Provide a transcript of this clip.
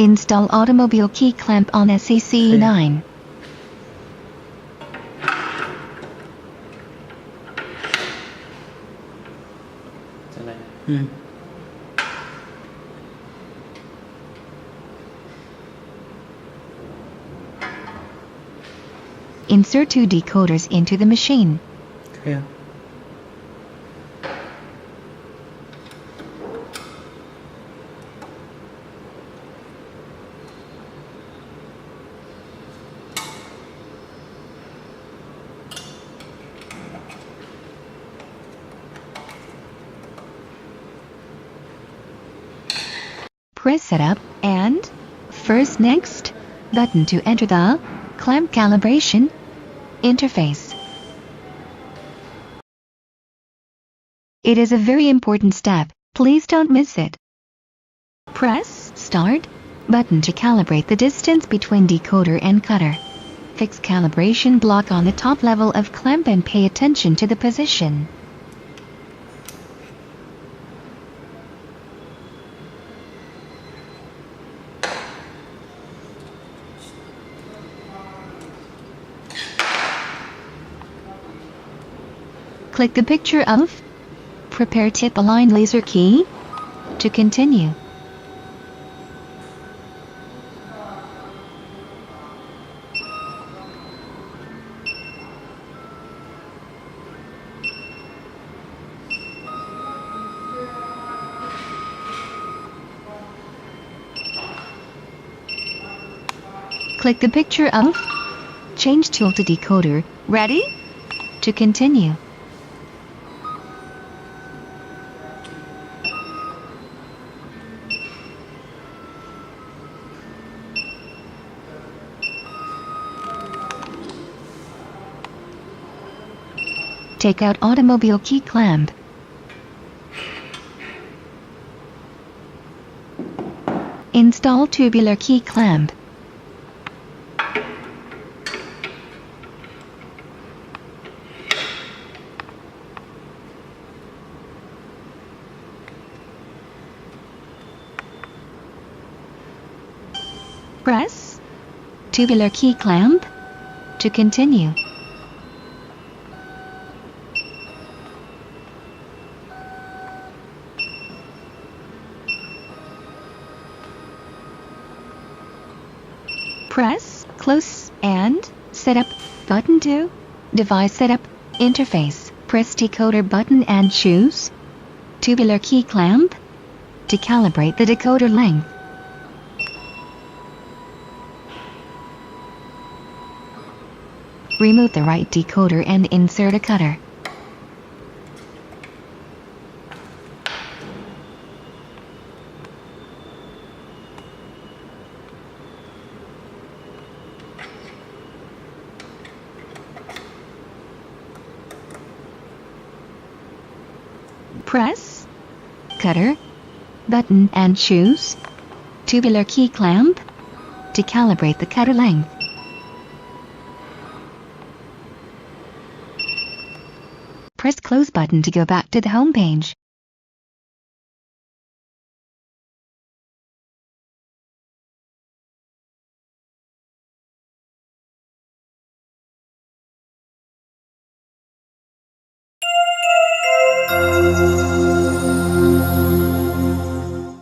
Install automobile key clamp on SEC E9. Insert 2 decoders into the machine. Yeah. Press Setup and first Next button to enter the clamp calibration interface. It is a very important step, please don't miss it. Press Start button to calibrate the distance between decoder and cutter. Fix calibration block on the top level of clamp and pay attention to the position. Click the picture of Prepare Tip Align Laser key to continue. Click the picture of Change Tool to Decoder. Ready? To continue. Take out automobile key clamp. Install tubular key clamp. Press tubular key clamp to continue. Press Close and Setup button to Device Setup interface. Press decoder button and choose tubular key clamp to calibrate the decoder length. Remove the right decoder and insert a cutter. Press Cutter button and choose tubular key clamp to calibrate the cutter length. Press Close button to go back to the home page.